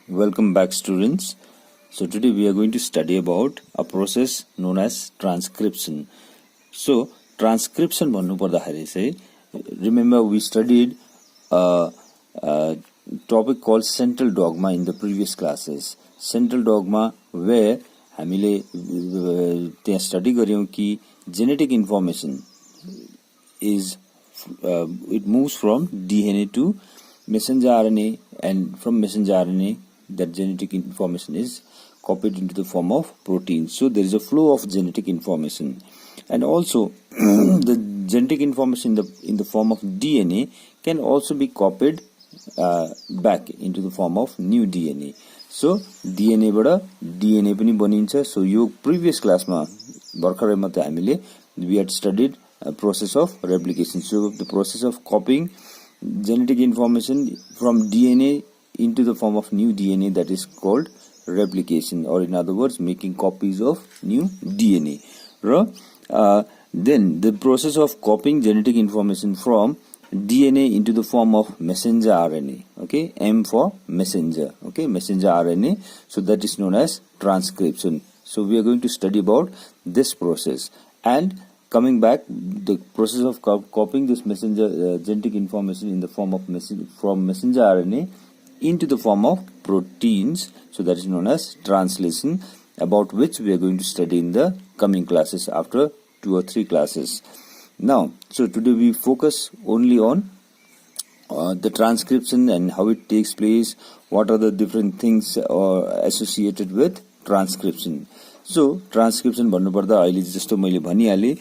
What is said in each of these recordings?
Welcome back, students. So today we are going to study about a process known as transcription. So transcription भन्नु पर्दाखेरि चाहिँ remember we studied a topic called central dogma in the previous classes. Central dogma where हामीले त्यहाँ study गर्यौं कि genetic information is it moves from DNA to messenger RNA, and from messenger RNA that genetic information is copied into the form of proteins. So there is a flow of genetic information, and also the genetic information in the form of DNA can also be copied back into the form of new DNA. So DNA बाट DNA पनि बनिन्छ. So यो previous class मा भर्खरै मात्र हामीले we had studied a process of replication. So the process of copying genetic information from DNA into the form of new DNA, that is called replication, or in other words making copies of new DNA. Then the process of copying genetic information from DNA into the form of messenger RNA, okay, M for messenger, okay, messenger RNA. So that is known as transcription. So we are going to study about this process. And coming back, the process of copying this messenger genetic information in the form of from messenger RNA into the form of proteins, so that is known as translation, about which we are going to study in the coming classes after 2 or 3 classes. Now, so today we focus only on the transcription and how it takes place, what are the different things associated with transcription. So transcription भन्नुपर्दा अहिले जस्तो मैले भनिहाले,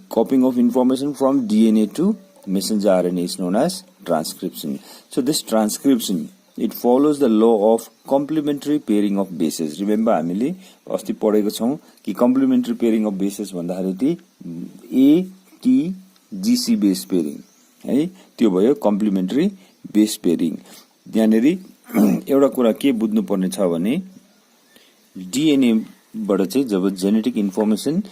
copying of information from DNA to messenger RNA is known as transcription. So this transcription, it follows the law of complementary pairing of bases. Remember हामीले अस्ति पढेको छौं कि complementary pairing of bases भन्दाखेरि ATGC base pairing है, त्यो भयो complementary base pairing. यहाँनेरि एउटा कुरा के बुझ्नु पर्ने छ भने DNA बाट चाहिँ जब जेनेटिक इन्फर्मेसन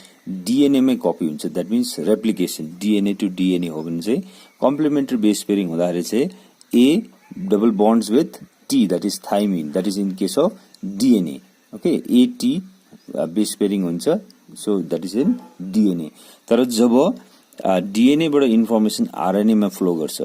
DNA मै कपी हुन्छ, that means replication DNA to DNA हो भने चाहिँ कम्प्लिमेन्ट्री बेस पेयरिङ हुँदाखेरि चाहिँ A double bonds with T, that is thymine, that is in case of DNA, okay, AT base pairing हुन्छ. So that is in DNA. तर जब DNA बाट information RNA मा फ्लो गर्छ,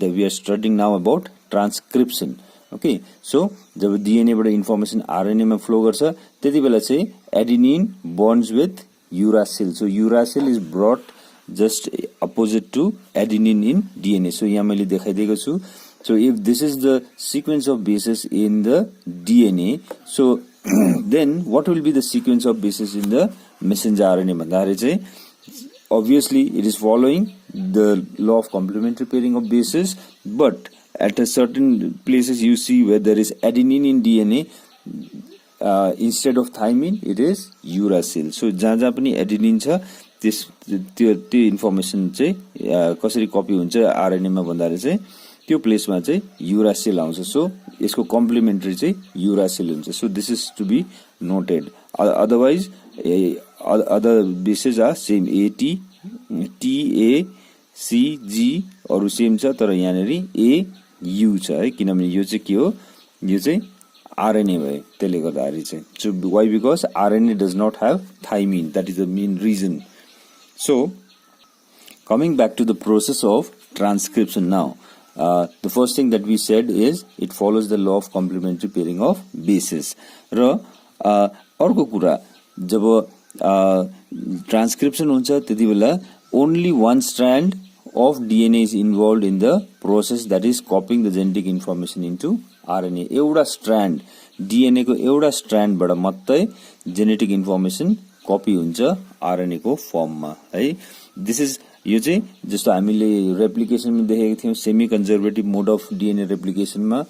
we are studying now about transcription. Okay, so जब DNA बाट information RNA मा flow गर्छ त्यति बेला चाहिँ adenine bonds with uracil. So uracil is brought just opposite to adenine in DNA. So यहाँ मैले देखाइदिएको छु. So if this is the sequence of bases in the DNA, so then what will be the sequence of bases in the messenger RNA भन्दाखेरि चाहिँ obviously it is following the law of complementary pairing of bases, but at a certain places you see where there is adenine in DNA, instead of thymine it is uracil. So जहाँ जहाँ पनि adenine छ त्यो information चाहिँ कसरी copy हुन्छ RNA मा भन्दाखेरि चाहिँ त्यो प्लेसमा चाहिँ uracil आउँछ. सो यसको कम्प्लिमेन्ट्री चाहिँ uracil हुन्छ. So this is to be noted. Otherwise other bases are same, AT, TA, CG अरु सेम छ, तर यहाँनेरि AU छ है, किनभने यो चाहिँ के हो, यो चाहिँ RNA भयो त्यसले गर्दाखेरि चाहिँ. So why? Because RNA does not have thymine. That is the main reason. So coming back to the process of transcription now, the first thing that we said is it follows the law of complementary pairing of bases. र अर्को कुरा, जब transcription हुन्छ त्यति बेला only one strand of DNA is involved in the process, that is copying the genetic information into RNA. एउटा Strand DNA को एउटा Strand बाट मात्रै जेनेटिक इन्फर्मेसन कपी हुन्छ RNA को फर्ममा है. दिस इज यो चाहिँ जस्तो हामीले रेप्लिकेसन मा देखेको थियौं, semiconservative mode of DNA replication मा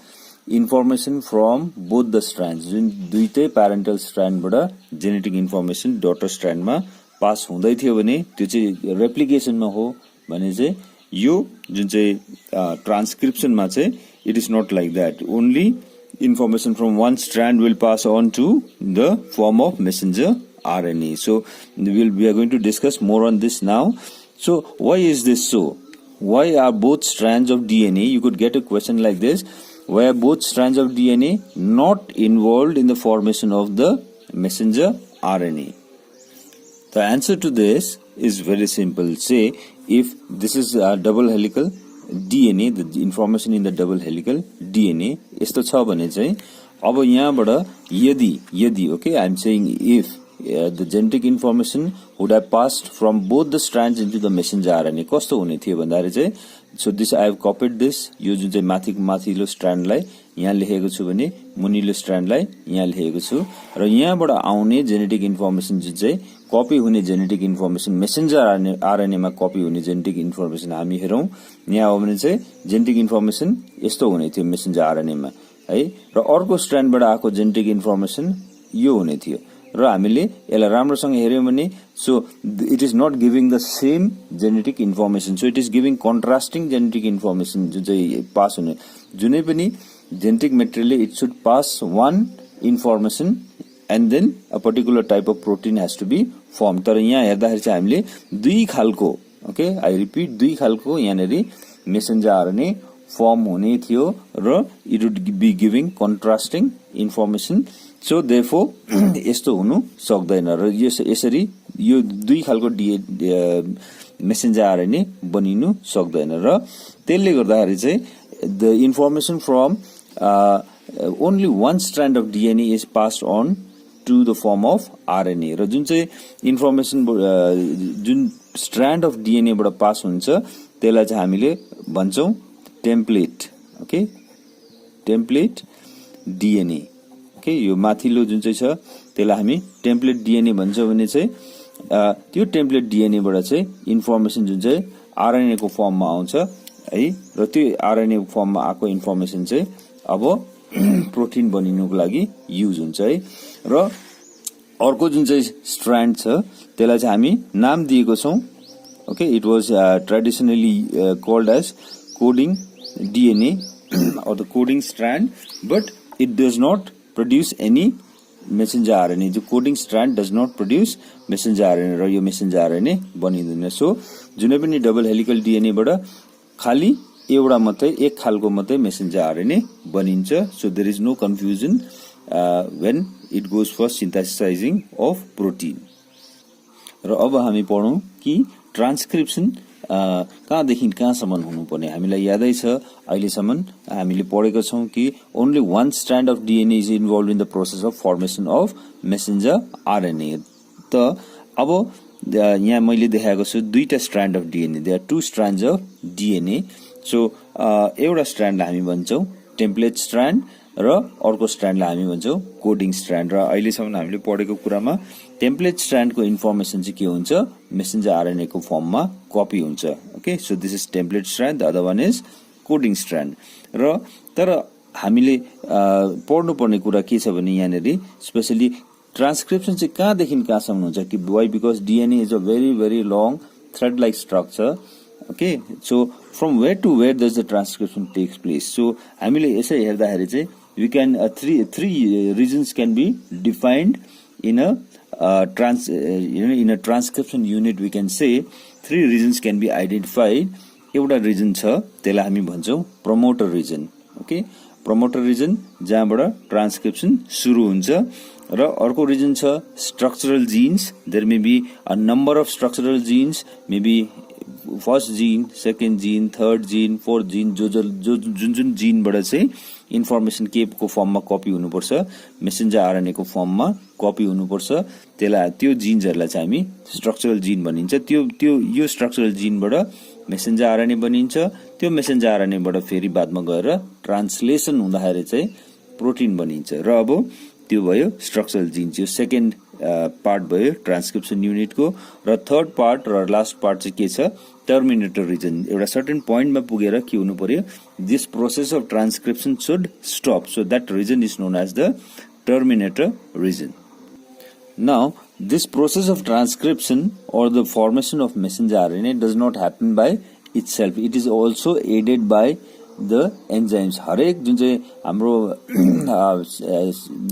information from both the strands, जुन दुईटै प्यारेन्टल स्ट्रान्डबाट जेनेटिक इन्फर्मेसन डटर स्ट्रान्डमा पास हुँदै थियो भने त्यो चाहिँ रेप्लिकेसनमा हो भने चाहिँ यो जुन चाहिँ ट्रान्सक्रिप्सनमा चाहिँ it is not like that. Only information from one strand will pass on to the form of messenger RNA. So we are going to discuss more on this now. So why is this so? Why are both strands of DNA? You could get a question like this. where both strands of DNA not involved in the formation of the messenger RNA? The answer to this is very simple. Say if this is a double helical DNA, the information in the double helical DNA यस्तो छ भने चाहिँ अब यहाँबाट यदि okay, I am saying if the genetic information would have passed from both the strands into the messenger RNA, कस्तो हुने थियो भन्दाखेरि चाहिँ so this I have copied this, यो जुन चाहिँ माथिल्लो स्ट्रान्डलाई यहाँ लेखेको छु भने मुनिल्लो स्ट्रान्डलाई यहाँ लेखेको छु र यहाँबाट आउने जेनेटिक इन्फर्मेसन जुन चाहिँ कपी हुने जेनेटिक इन्फर्मेसन मेसेन्जर आरएनए मा कपी हुने जेनेटिक इन्फर्मेसन हामी हेरौं यहाँ हो भने चाहिँ जेनेटिक इन्फर्मेसन यस्तो हुने थियो मेसेन्जर आरएनए मा है र अर्को स्ट्रान्डबाट आएको जेनेटिक इन्फर्मेसन यो हुने थियो र हामीले यसलाई राम्रोसँग हेर्यौं भने so it is not giving the same genetic information so it is giving contrasting genetic information जुन चाहिँ पास हुने जुनै पनि जेनेटिक मेटेरियलले it should pass one information and then a particular type of protein has to be formed. तर यहाँ हेर्दाखेरि चाहिँ हामीले दुई खालको ओके आई रिपिट दुई खालको यहाँनेरि मेसेन्जर आरएनए फर्म हुने थियो र it would be giving contrasting information so therefore यस्तो हुनु सक्दैन र यसरी यो दुई खालको मेसेन्जर आरएनए बनिनु सक्दैन र त्यसले गर्दाखेरि चाहिँ the information from only one strand of DNA is passed on to the form of RNA र जुन चाहिँ इन्फर्मेसन जुन स्ट्रान्ड अफ DNA बाट पास हुन्छ त्यसलाई चाहिँ हामीले भन्छौं template okay template DNA okay यो माथिल्लो जुन चाहिँ छ त्यसलाई हामी टेम्प्लेट DNA भन्छौं भने चाहिँ त्यो टेम्प्लेट DNA बाट चाहिँ इन्फर्मेसन जुन चाहिँ RNA को फर्ममा आउँछ है र त्यो RNA को फर्ममा आएको इन्फर्मेसन चाहिँ अब प्रोटिन बनिनुको लागि युज हुन्छ है र अर्को जुन चाहिँ स्ट्रान्ड छ त्यसलाई चाहिँ हामी नाम दिएको छौं okay it was traditionally called as coding DNA or the coding strand but it does not produce any messenger RNA जो coding Strand does not produce messenger RNA र यो messenger RNA बनिदैन सो जुनै पनि डबल हेलिकल DNA बाट खाली एउटा मात्रै एक खालको मात्रै मेसेन्जर आरएनए बनिन्छ so there is no confusion when it goes for synthesizing of protein र अब हामी पढौं कि ट्रान्सक्रिप्सन कहाँदेखि कहाँसम्म हुनुपर्ने हामीलाई यादै छ अहिलेसम्म हामीले पढेको छौं कि only one strand of DNA is involved in the process of formation of messenger RNA त अब यहाँ मैले देखाएको छु दुईटा strand of DNA there are two strands of DNA so एउटा स्ट्रान्डलाई हामी भन्छौं टेम्प्लेट स्ट्रान्ड र अर्को स्ट्रान्डलाई हामी भन्छौं कोडिङ स्ट्रान्ड र अहिलेसम्म हामीले पढेको कुरामा टेम्प्लेट स्ट्रान्डको इन्फर्मेसन चाहिँ के हुन्छ मेसेन्जर आरएनए को फर्ममा कपी हुन्छ okay so this is template Strand the other one is coding Strand र तर हामीले पढ्नुपर्ने कुरा के छ भने यहाँनेरि स्पेशली ट्रान्सक्रिप्सन चाहिँ कहाँदेखि कहाँसम्म हुन्छ कि why because DNA is a very very long thread like structure okay so from where to where does the transcription takes place so हामीले यसै हेर्दाखेरि चाहिँ we can three regions can be defined in a in a transcription unit we can say three regions can be identified एउटा region छ त्यसलाई हामी भन्छौं promoter region okay promoter region जहाँबाट ट्रान्सक्रिप्सन सुरु हुन्छ र अर्को रिजन छ structural genes there may be a number of structural genes may be first gene second gene third gene fourth gene जुन जीनबाट चाहिँ इन्फर्मेसन के को फर्ममा कपी हुनुपर्छ मेसेन्जर आरएनए को फर्ममा कपी हुनुपर्छ त्यसलाई त्यो जीन्सहरुलाई चाहिँ हामी स्ट्रक्चरल जीन भनिन्छ त्यो यो स्ट्रक्चरल जीनबाट मेसेन्जर आरएनए बनिन्छ त्यो मेसेन्जर आरएनए बाट फेरि बादमा गएर ट्रान्सलेसन हुँदाखेरि चाहिँ प्रोटिन बनिन्छ र अब त्यो भयो स्ट्रक्चरल जीन्स यो सेकेन्ड पार्ट भयो ट्रान्सक्रिप्सन युनिटको र थर्ड पार्ट र लास्ट पार्ट चाहिँ के छ टर्मिनेटर रिजन एउटा सर्टेन पोइन्टमा पुगेर के हुनु पर्यो this process of transcription should stop so that region is known as the terminator region now this process of transcription or the formation of messenger RNA does not happen by itself it is also aided by the enzymes हरेक जुन चाहिँ हाम्रो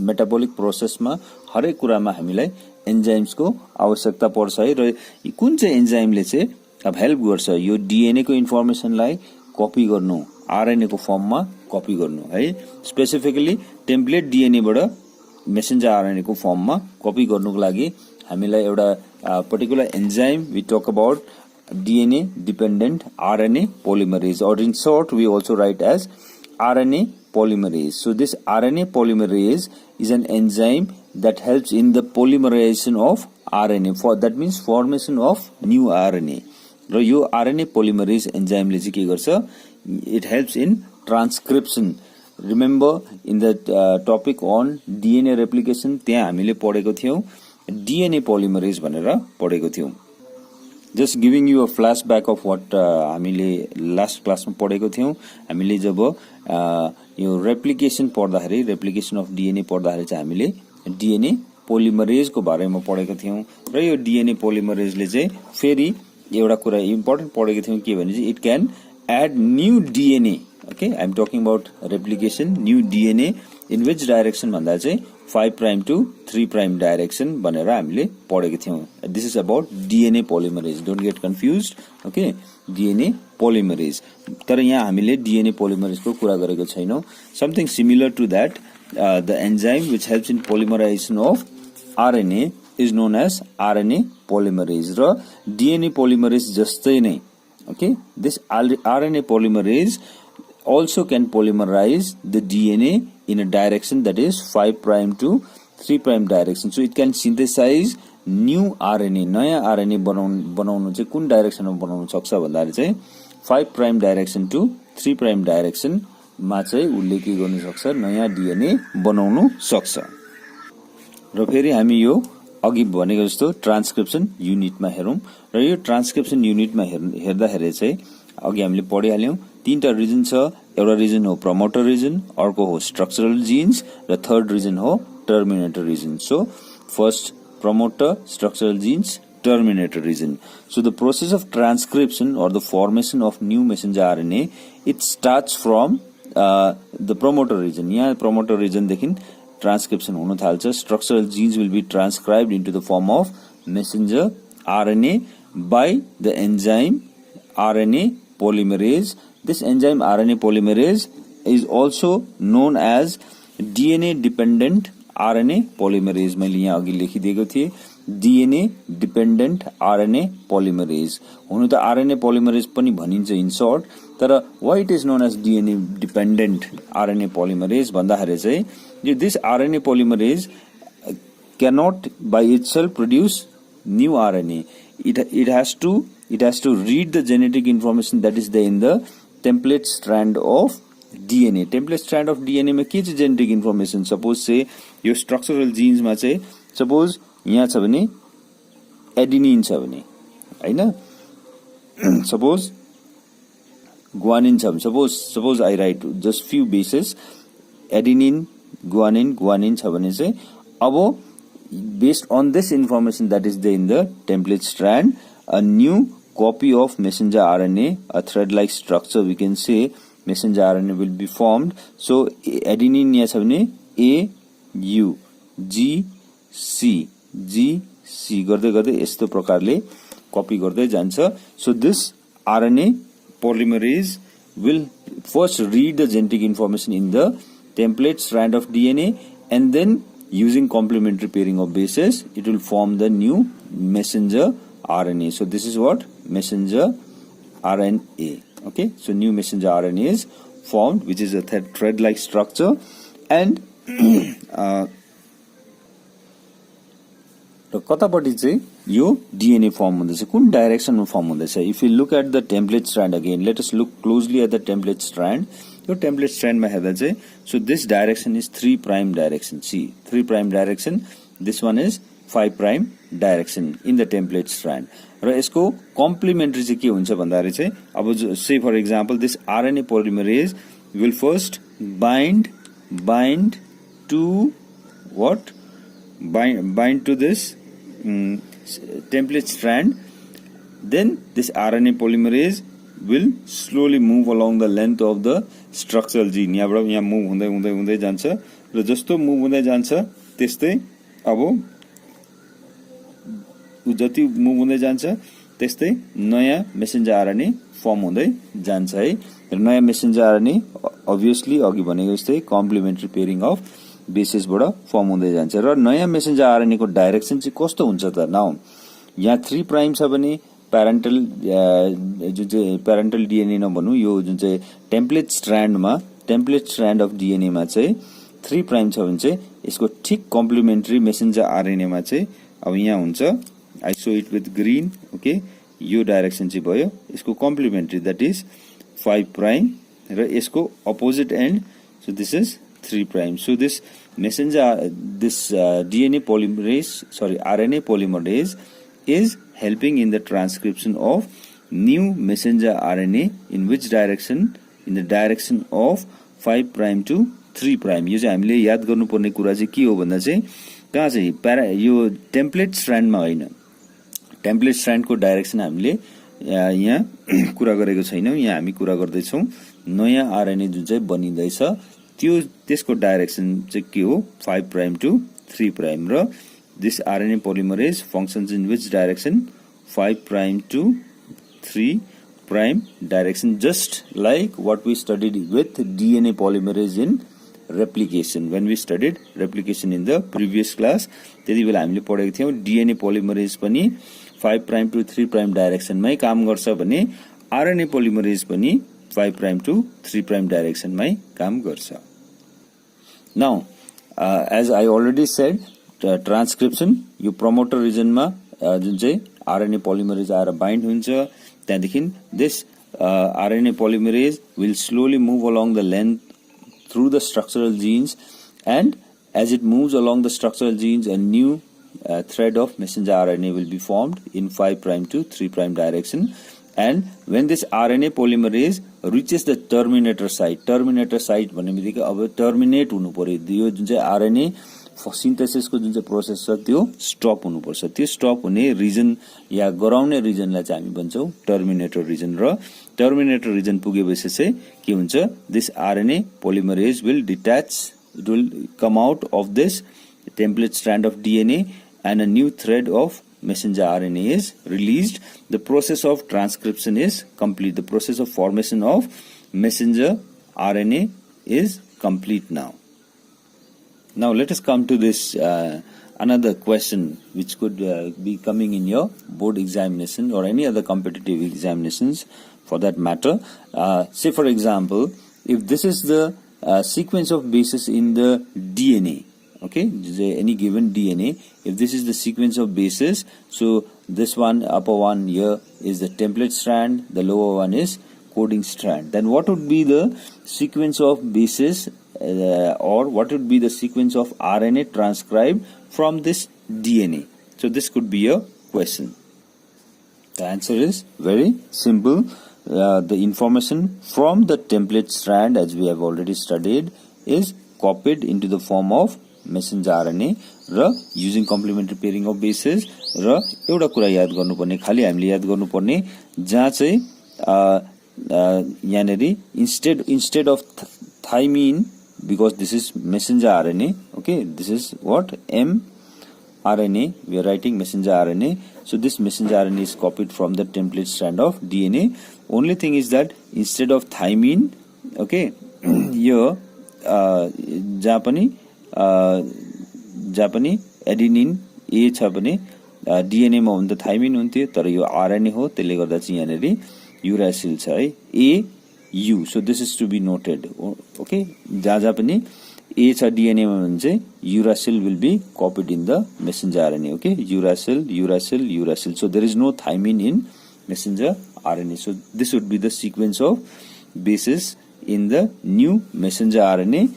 metabolic प्रोसेसमा हरेक कुरामा हामीलाई enzymes को आवश्यकता पर्छ है र कुन चाहिँ एन्जाइमले चाहिँ अब हेल्प गर्छ यो डीएनए को इन्फर्मेसनलाई कपी गर्नु आरएनए को फर्ममा कपी गर्नु है स्पेसिफिकली टेम्प्लेट डीएनए बाट मेसेन्जर आरएनए को फर्ममा कपी गर्नुको लागि हामीलाई एउटा particular enzyme we talk about DNA dependent RNA polymerase, or in short we also write as RNA polymerase. So this RNA polymerase is an enzyme that helps in the polymerization of RNA, that means formation of new RNA. र यो RNA polymerase enzyme ले चाहिँ के गर्छ, it helps in transcription. Remember in the topic on DNA replication त्यहाँ हामीले पढेको थियौं DNA polymerase भनेर पढेको थियौं. Just giving you a flashback of what हामीले लास्ट क्लासमा पढेको थियौं. हामीले जब यो रेप्लिकेसन पढ्दाखेरि रेप्लिकेसन अफ डीएनए पढ्दाखेरि चाहिँ हामीले डीएनए पोलिमरेज को बारेमा पढेको थियौं र यो डीएनए पोलिमरेजले चाहिँ फेरि एउटा कुरा इम्पोर्टेन्ट पढेको थियौं के भने चाहिँ it can add new DNA. Okay, I am talking about replication new DNA in which direction भन्दा चाहिँ 5' to 3' डाइरेक्सन भनेर हामीले पढेको थियौं. This is about DNA polymerase. Don't get confused. Okay, DNA polymerase. तर यहाँ हामीले डीएनए पोलिमरेज को कुरा गरेको छैनौं. Something similar to that the enzyme which helps in polymerization of RNA is known as RNA polymerase. र डीएनए पोलिमरेज जस्तै नै okay this RNA polymerase also can polymerize the DNA in a direction that is 5' to 3' direction. So it can synthesize new RNA. नयाँ RNA बनाउनु चाहिँ कुन डाइरेक्सनमा बनाउन सक्छ भन्दा चाहिँ 5' डाइरेक्सन टु 3' डाइरेक्सन मा चाहिँ उले के गर्न सक्छ, नयाँ DNA बनाउन सक्छ. र फेरि हामी यो अघि भनेको जस्तो ट्रान्सक्रिप्सन युनिटमा हेरौं. र यो ट्रान्सक्रिप्सन युनिटमा हेर्दाखेरि चाहिँ अघि हामीले पढिहाल्यौं तीनटा रिजन छ. एउटा रिजन हो प्रमोटर रिजन, अर्को हो स्ट्रक्चरल जीन्स र थर्ड रिजन हो terminator region. So first promoter, structural genes, terminator region. So the process of transcription or the formation of new messenger RNA, it starts from the promoter region. यहाँ promoter region देखिन transcription हुन थाल्छ. Structural genes will be transcribed into the form of messenger RNA by the enzyme RNA polymerase. This enzyme RNA polymerase is also known as DNA dependent RNA polymerase. मैले यहाँ अघि लेखिदिएको थिएँ DNA dependent RNA polymerase. हुनु त RNA polymerase पनि भनिन्छ in short, तर why it is known as DNA dependent RNA polymerase भन्दाखेरि चाहिँ this RNA polymerase cannot by itself produce new RNA. It has to read the genetic information that is there in the template strand of DNA. Template strand of DNA में के चाहिँ genetic information, suppose say यो structural genes मा चाहिँ suppose यहाँ छ भने adenine छ भने हैन, सपोज गुआनिन छ भने suppose I right just few bases adenine guanine छ भने चाहिँ अब based on this information that is there in the template strand, a new copy of messenger RNA, a thread-like structure we can say messenger RNA will be formed. So adenine यहाँ छ भने A U G C गर्दै गर्दै यस्तो प्रकारले copy गर्दै जान्छ. So this RNA polymerase will first read the genetic information in the template strand of DNA, and then using complementary pairing of bases it will form the new messenger RNA. So this is what messenger RNA. Okay, so new messenger RNA is formed, which is a thread like structure, and र कतापटि चाहिँ यो DNA form हुँदैछ, कुन डाइरेक्सनमा form हुँदैछ. If you look at the template strand again, let us look closely at the template strand. यो template स्ट्रान्डमा हेर्दा चाहिँ so this direction is 3' direction. See 3' direction, this one is 5' direction in the template strand. र यसको complementary चाहिँ के हुन्छ भन्दाखेरि चाहिँ अब say for example this RNA polymerase will first bind to what, bind to this template strand. Then this RNA polymerase will slowly move along the length of the structural gene. यहाँबाट यहाँ move हुँदै हुँदै हुँदै जान्छ र जस्तो move हुँदै जान्छ त्यस्तै अब जति मुभ हुँदै जान्छ त्यस्तै नयाँ मेसेन्जर RNA फर्म हुँदै जान्छ है. र नयाँ मेसेन्जर आरएनए अभियसली अघि भनेको जस्तै कम्प्लिमेन्ट्री पेयरिङ अफ बेसेसबाट फर्म हुँदै जान्छ र नयाँ मेसेन्जर आरएनए को डाइरेक्सन चाहिँ कस्तो हुन्छ त नाउ यहाँ 3 प्राइम छ भने प्यारेन्टल जुन चाहिँ प्यारेन्टल डीएनए नभनौं यो जुन चाहिँ टेम्प्लेट स्ट्रान्ड अफ डीएनए मा चाहिँ 3 प्राइम छ भने चाहिँ यसको ठीक कम्प्लिमेन्ट्री मेसेन्जर आरएनए मा चाहिँ अब यहाँ हुन्छ I so it with green okay यो डाइरेक्सन चाहिँ भयो यसको कम्प्लिमेन्ट्री दैट इज 5 प्राइम र यसको opposite and so this is 3 prime so this messenger this DNA polymerase RNA polymerase is helping in the transcription of new messenger RNA in which direction in the direction of 5 prime to 3 prime यो चाहिँ हामीले याद गर्नुपर्ने कुरा चाहिँ के हो भन्दा चाहिँ कहाँ चाहिँ यो टेम्प्लेट स्ट्रान्डमा होइन टेम्प्लेट स्ट्रान्डको डाइरेक्सन हामीले यहाँ कुरा गरेको छैनौं यहाँ हामी कुरा गर्दै छौं नयाँ आरएनए जुन चाहिँ बनिँदैछ त्यो त्यसको डाइरेक्सन चाहिँ के हो 5 प्राइम टु 3 प्राइम र this RNA polymerase functions in which direction 5 prime to 3 prime direction just like what we studied with DNA polymerase in replication when we studied replication in the previous class त्यतिबेला हामीले पढेको थियौं DNA polymerase पनि 5 prime to 3 prime डाइरेक्सनमै काम गर्छ भने RNA polymerase पनि 5 prime to 3 prime डाइरेक्सनमै काम गर्छ now as I already said transcription यो प्रमोटर रिजनमा जुन चाहिँ आरएनए पोलिमरेज आएर बाइन्ड हुन्छ त्यहाँदेखि this RNA polymerase will slowly move along the length through the structural genes, and as it moves along the structural genes a new thread of messenger RNA will be formed in 5 prime to 3 prime direction, and when this RNA polymerase reaches the terminator site भन्ने बित्तिकै अब terminate हुनु पर्यो यो जुन चाहिँ RNA synthesis को जुन चाहिँ प्रोसेस छ त्यो स्टप हुनुपर्छ त्यो स्टप हुने रिजन या गराउने रिजनलाई चाहिँ हामी भन्छौं टर्मिनेटर रिजन र टर्मिनेटर रिजन पुगेपछि चाहिँ के हुन्छ this RNA polymerase will detach it will come out of this template Strand of DNA and a new thread of messenger RNA is released. The process of transcription is complete. The process of formation of messenger RNA is complete now. Now let us come to this another question which could be coming in your board examination or any other competitive examinations for that matter. Say for example, if this is the sequence of bases in the DNA, okay, any given DNA, if this is the sequence of bases, so this one, upper one here is the template strand, the lower one is coding strand, then what would be the sequence of bases or what would be the sequence of RNA transcribed from this DNA? So this could be a question. The answer is very simple. The information from the template strand, as we have already studied, is copied into the form of messenger RNA र using complementary pairing of bases र एउटा कुरा याद गर्नुपर्ने खाली हामीले याद गर्नुपर्ने जहाँ चाहिँ यहाँनेरि instead of thymine, because this is messenger RNA, okay, this is what mRNA, we are writing messenger RNA, so this messenger RNA is copied from the template strand of DNA. Only thing is that instead of thymine, okay, here जापानी adenine A छ भने DNA मा हुन त thymine हुन्थ्यो तर यो RNA हो त्यसले गर्दा चाहिँ यहाँनेरि युरासिल छ है A U so this is to be noted okay जहाँ पनि ए छ डीएनए मा भने चाहिँ uracil will be copied in the messenger RNA okay uracil so there is no thymine in messenger RNA so this would be the sequence of bases in the new messenger RNA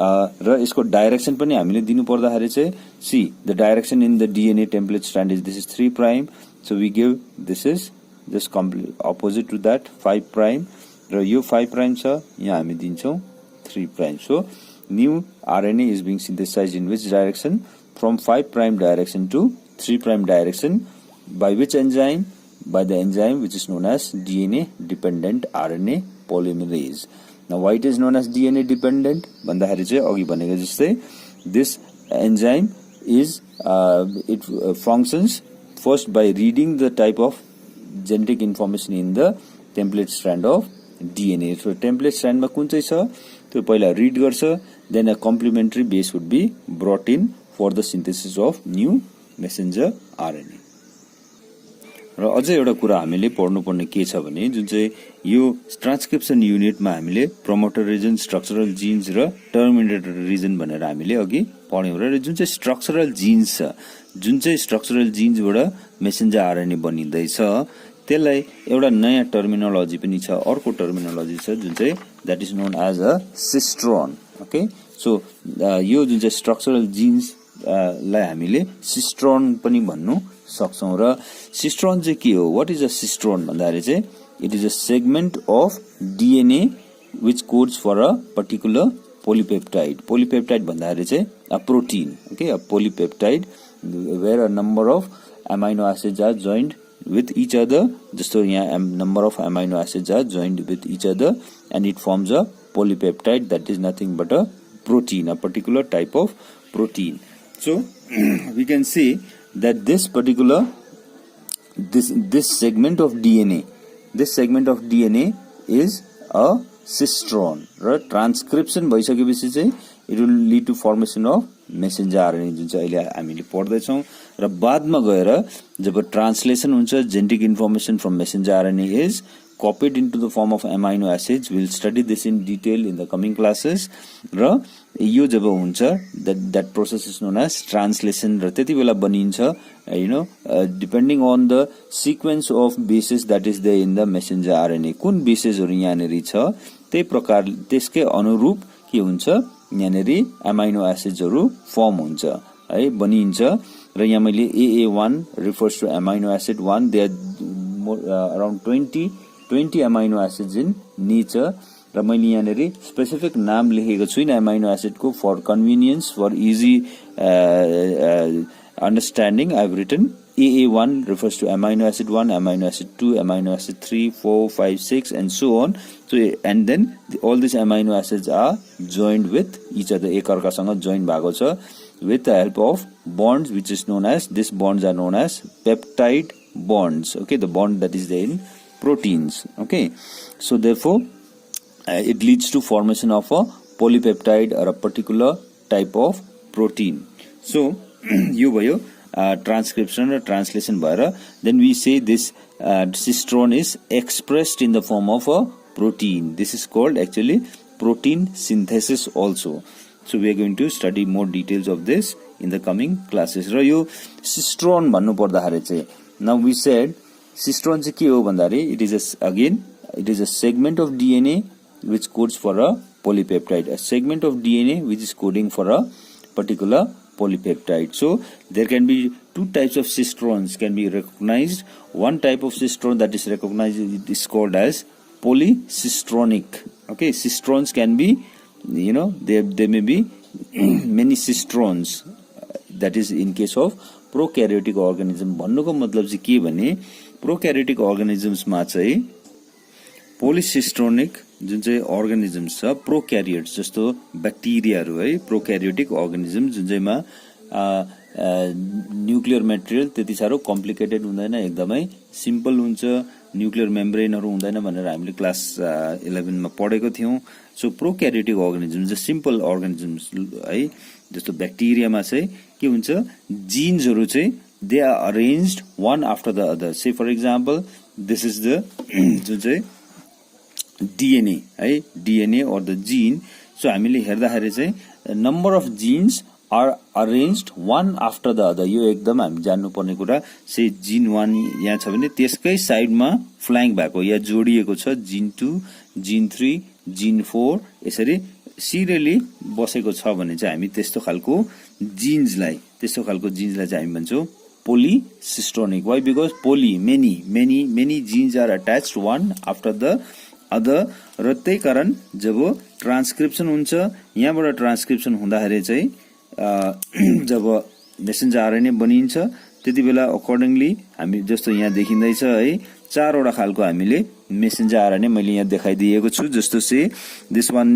र यसको डाइरेक्सन पनि हामीले दिनु पर्दाखेरि चाहिँ see the direction in the DNA template strand is this is 3 prime so we give this is just complete opposite to that 5 prime र यो 5 प्राइम छ यहाँ हामी दिन्छौं 3 prime so new RNA is being synthesised in which direction from 5 prime direction to 3 prime direction by which enzyme by the enzyme which is known as DNA dependent RNA polymerase. Now why it is known as DNA dependent? भन्दाखेरि चाहिँ अघि भनेको जस्तै this enzyme is it functions first by reading the type of genetic information in the template strand of DNA. So template स्ट्रान्डमा कुन चाहिँ छ त्यो पहिला रिड गर्छ, then a complementary base would be brought in for the synthesis of new messenger RNA. र अझै एउटा कुरा हामीले पढ्नुपर्ने के छ भने जुन चाहिँ यो ट्रान्सक्रिप्सन युनिटमा हामीले प्रमोटर रिजन, स्ट्रक्चरल जिन्स र टर्मिनेटर रिजन भनेर हामीले अघि पढ्यौं. र जुन चाहिँ स्ट्रक्चरल जिन्स छ, जुन चाहिँ स्ट्रक्चरल जिन्सबाट मेसेन्जर आरएनए बनिँदैछ त्यसलाई एउटा नयाँ टर्मिनोलोजी पनि छ, अर्को टर्मिनोलोजी छ जुन चाहिँ that is known as a cistron. Okay, so यो जुन चाहिँ स्ट्रक्चरल जिन्स लाई हामीले सिस्ट्रोन पनि भन्नु सक्छौं. र सिस्ट्रोन चाहिँ के हो, व्हाट इज अ सिस्ट्रोन भन्दाखेरि चाहिँ it is a segment of DNA which codes for a particular polypeptide. Polypeptide भन्दाखेरि चाहिँ a protein. Okay, a polypeptide where a number of amino acids are joined with each other, जस्तो यहाँ number of amino acids are joined with each other and it forms a polypeptide that is nothing but a protein, a particular type of protein. So we can see that this particular this segment of DNA is a cistron. र transcription भइसकेपछि चाहिँ it will lead to formation of messenger RNA जुन चाहिँ अहिले हामीले पढ्दैछौं. र बादमा गएर जब ट्रान्सलेसन हुन्छ, genetic information from messenger RNA is copied into the form of amino acids. We will study this in detail in the coming classes. र यो जब हुन्छ that process is known as translation. र त्यति बेला बनिन्छ depending on the sequence of bases that is there in the messenger RNA. कुन बेसेसहरु यहाँनेरि छ त्यही प्रकार त्यसकै अनुरूप के हुन्छ यहाँनेरि एमाइनो एसिड्सहरु फर्म हुन्छ है, बनिन्छ. र यहाँ मैले AA1 refers to amino acid 1. There are around 20 amino acids in nature. र मैले यहाँनेरि स्पेसिफिक नाम लेखेको छुइनँ एमाइनो एसिडको for convenience, for easy understanding. I have written AA1 refers to amino acid 1, amino acid 2, amino acid 3, 4, 5, 6 and so on. So and then all these amino acids are joined with each other. एक अर्कासँग join भएको छ with the help of bonds which is known as, these bonds are known as peptide bonds. Okay, the bond that is there in proteins. Okay, so therefore it leads to formation of a polypeptide or a particular type of protein. So यो भयो transcription or translation भएर then we say this cistrone is expressed in the form of a protein. This is called actually protein synthesis also. So we are going to study more details of this in the coming classes. र यो cistrone भन्नु पर्दाखेरि चाहिँ now we said cistrone चाहिँ के हो भन्दाखेरि it is a segment of DNA which codes for a polypeptide. A segment of DNA which is coding for a particular polypeptide. So there can be two types of cistrones can be recognized. One type of cistrone that is recognized is called as polycistronic. Okay, cistrones can be, there may be many cistrones. That is in case of prokaryotic organism. भन्नुको मतलब चाहिँ के भने prokaryotic organisms मा चाहिँ polycistronic जुन चाहिँ organisms छ prokaryotes जस्तो ब्याक्टेरियाहरु है, prokaryotic organisms जुन चाहिँमा न्यूक्लियर मटेरियल त्यति साह्रो कम्प्लिकेटेड हुँदैन, एकदमै सिम्पल हुन्छ, न्यूक्लियर मेम्ब्रेनहरु हुँदैन भनेर हामीले क्लास 11 मा पढेको थियौं. So prokaryotic organisms, simple organisms है, जस्तो ब्याक्टेरियामा चाहिँ के हुन्छ जीन्सहरु चाहिँ they are arranged one after the other. Say for example, this is the जुन चाहिँ DNA है, DNA or the gene. So हामीले हेर्दाखेरि चाहिँ number of genes are arranged one after the other. यो एकदम हामी जान्नु पर्ने कुरा. से जीन 1 यहाँ छ भने त्यसकै साइडमा फ्ल्याङ्क भएको या जोडिएको छ जीन 2, जीन 3, जीन 4 यसरी सिरियली बसेको छ भने चाहिँ हामी त्यस्तो खालको जिन्सलाई चाहिँ हामी भन्छौं polycistronic. Why? Because many genes are attached one after the other. र त्यही कारण जब ट्रान्सक्रिप्सन हुन्छ, यहाँबाट ट्रान्सक्रिप्सन हुँदाखेरि चाहिँ जब मेसेन्जर आरएनए बनिन्छ त्यति बेला अकर्डिङली हामी जस्तो यहाँ देखिँदैछ है, चारवटा खालको हामीले मेसेन्जर आरएनए मैले यहाँ देखाइदिएको छु. जस्तो से दिस वान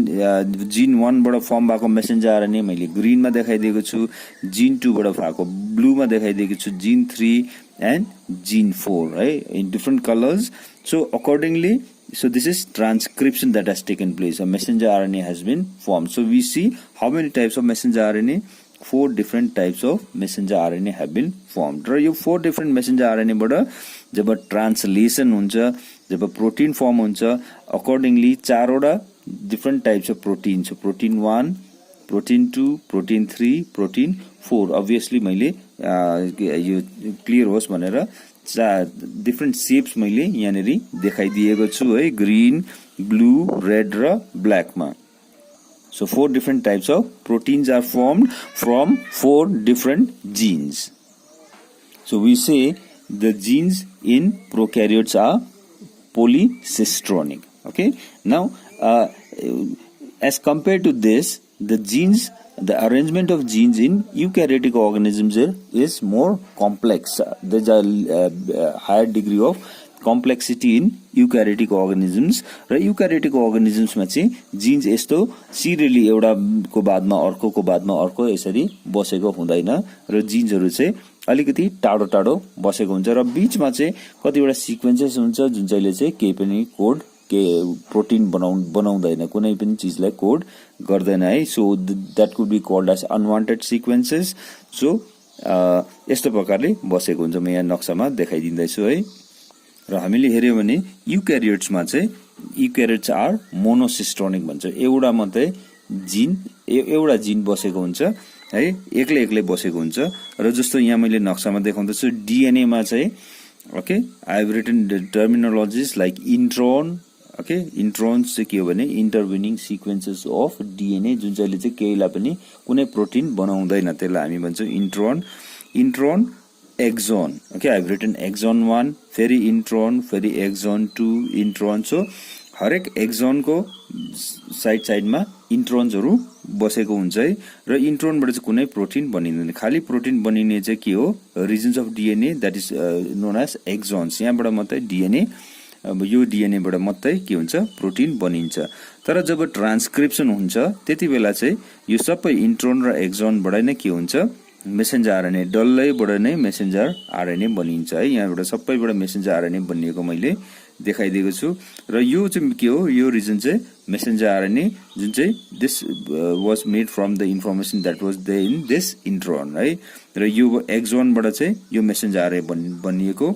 जीन 1 बाट फर्म भएको मेसेन्जर आरएनए मैले ग्रीनमा देखाइदिएको छु, जीन 2 बाट भएको ब्लूमा देखाइदिएको छु, gene 3 and gene 4, right, in different colors. So accordingly, so this is transcription that has taken place. A messenger RNA has been formed. So we see how many types of messenger RNA. 4 different types of messenger RNA have been formed. र यो 4 different messenger RNA बाट जब translation हुन्छ, जब protein form हुन्छ, accordingly 4 वटा different types of protein. So protein 1, protein 2, protein 3, protein 4. Obviously मैले यो clear होस् भनेर डिफरेंट शेप्स मैले यहाँनेरि देखाइदिएको छु है, ग्रीन, ब्लू, रेड र ब्ल्याक मा. So 4 different types of proteins are formed from 4 different genes. So we say the genes in prokaryotes are polycistronic. Okay. Now, as compared to this, the genes, the arrangement of genes in eukaryotic organisms is more complex. There's a higher degree of complexity in eukaryotic organisms. र eukaryotic organisms मा चाहिँ jeans यस्तो serially एउटा को बादमा अर्को यसरी बसेको हुँदैन र जीन्सहरु चाहिँ अलिकति टाडो टाडो बसेको हुन्छ र बीचमा चाहिँ कतिवटा सिक्वेन्सेस हुन्छ जुन चाहिँले चाहिँ केही पनि कोड के प्रोटिन बनाउँदैन, कुनै पनि चीजलाई कोड गर्दैन है. So that could be called as unwanted sequences. So यस्तो प्रकारले बसेको हुन्छ. म यहाँ नक्सामा देखाइदिन्दैछु है. र हामीले हेर्यौं भने युक्यारियोट्समा चाहिँ युक्यारियोट्स आर मोनोसिस्टोनिक भन्छ. एउटा मात्रै एउटा जीन बसेको हुन्छ है, एक्लै बसेको हुन्छ. र जस्तो यहाँ मैले नक्सामा देखाउँदैछु डीएनए मा चाहिँ okay I have written terminologies like intron. Okay, introns चाहिँ के हो भने इन्टरभेनिङ सिक्वेन्सेस अफ डीएनए जुन चाहिँले चाहिँ केहीलाई पनि कुनै प्रोटिन बनाउँदैन, त्यसलाई हामी भन्छौँ intron exon. Okay, I've written exon 1, फेरि इंट्रोन, फेरि exon 2, इंट्रोन. सो हरेक एक्सोन को साइड मा इंट्रोन्सहरु बसेको हुन्छ है. र इंट्रोनबाट चाहिँ कुनै प्रोटिन बनिँदैन, खाली प्रोटिन बनिने चाहिँ के हो, reasons of DNA that is known as exons. यहाँबाट मात्रै डीएनए, अब यो डीएनए बाट मात्रै के हुन्छ, प्रोटिन बनिन्छ. तर जब ट्रान्सक्रिप्सन हुन्छ त्यति बेला चाहिँ यो सबै इंट्रोन र एक्सोन बाट नै के हुन्छ, मेसेन्जर आरएनए डल्लैबाट नै मेसेन्जर आरएनए बनिन्छ है. यहाँबाट सबैबाट मेसेन्जर आरएनए बनिएको मैले देखाइदिएको छु. र यो चाहिँ के हो, यो रिजन चाहिँ मेसेन्जर आरएनए जुन चाहिँ this was made from the information that was there in this intron है. र यो एक्सोनबाट चाहिँ यो मेसेन्जर आरएनए बनिएको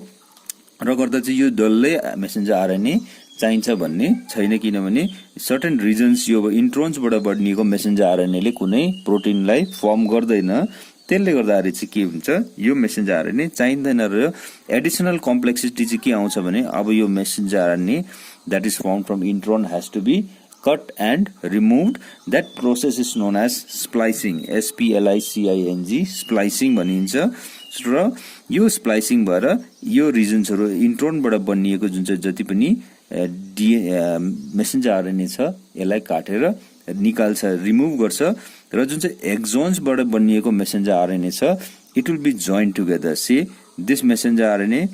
र गर्दा चाहिँ यो डल्लै मेसेन्जर आरएनए चाहिन्छ भन्ने छैन, किनभने सर्टेन रिजन्स यो इंट्रोन्सबाट बनिएको मेसेन्जर आरएनएले कुनै प्रोटिनलाई फर्म गर्दैन. त्यसले गर्दाखेरि चाहिँ के हुन्छ, यो मेसेन्जर आरएनए चाहिँदैन. र एडिशनल कम्प्लेक्सिटी चाहिँ के आउँछ भने अब यो messenger RNA that is found from intron has to be cut and removed. That process is known as स्प्लाइसिङ, SPLICING, स्प्लाइसिङ भनिन्छ. र यो स्प्लाइसिङ भएर यो रिजन्सहरु इंट्रोनबाट बनिएको जुन चाहिँ जति पनि मेसेन्जर आरएनए छ यसलाई काटेर निकाल्छ, रिमुभ गर्छ. र जुन चाहिँ एक्सोन्सबाट बनिएको मेसेन्जर आरएनए छ it will be joined together. See this messenger RNA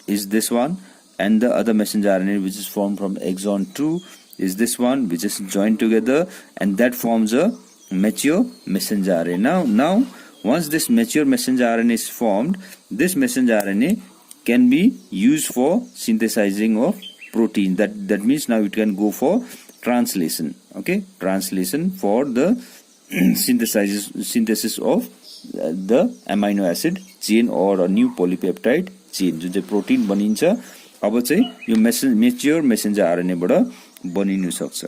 is this one and the other messenger RNA which is form from exon 2 is this one which is joined together and that forms a mature messenger RNA. Now once this mature messenger RNA is formed, this messenger RNA can be used for synthesizing of protein. That means now it can go for translation. Okay, translation for the synthesis of the amino acid chain or a new polypeptide chain जुन चाहिँ protein बनिन्छ. अब चाहिँ यो mature messenger RNA बाट बनिनु सक्छ.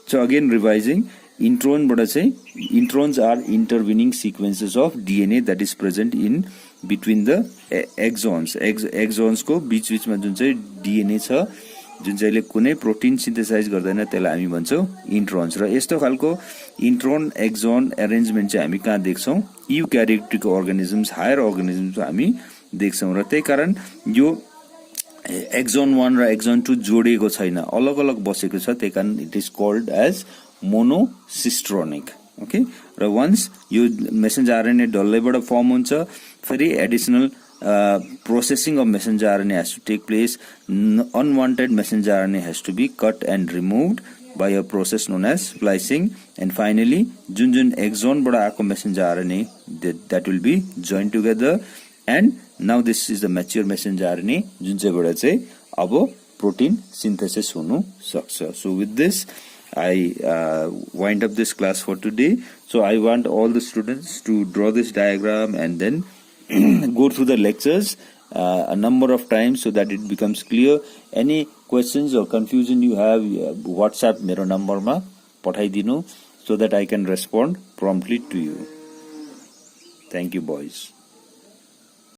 So again revising, इंट्रोनबाट चाहिँ introns are intervening sequences of DNA that is present in between the exons. Exons को बीचमा जुन चाहिँ डीएनए छ जुन चाहिँले कुनै प्रोटिन सिन्थेसाइज गर्दैन त्यसलाई हामी भन्छौं इंट्रोन्स. र यस्तो खालको इंट्रोन एक्सोन अरेन्जमेन्ट चाहिँ हामी कहाँ देख्छौं, युक्यारियोटिक अर्गानिजम्स, हायर अर्गानिजम्स हामी देख्छौं. र त्यही कारण यो एक्सोन 1 र एक्सोन 2 जोडिएको छैन, अलग अलग बसेको छ. त्यही कारण it is called as monocistronic. Okay, र वन्स यो मेसेन्जर आरएनए डल्लैबाट फर्म हुन्छ, फेरि additional processing of messenger RNA has to take place. Unwanted messenger RNA has to be cut and removed by a process known as splicing. And finally, जुन exon बाट आएको messenger RNA that will be joined together and now this is the mature messenger RNA जुन चाहिँबाट चाहिँ अब protein synthesis हुनु सक्छ. So with this I wind up this class for today. So I want all the students to draw this diagram and then go through the lectures a number of times so that it becomes clear. Any questions or confusion you have, WhatsApp mero number ma pathaidinu so that I can respond promptly to you. Thank you, boys.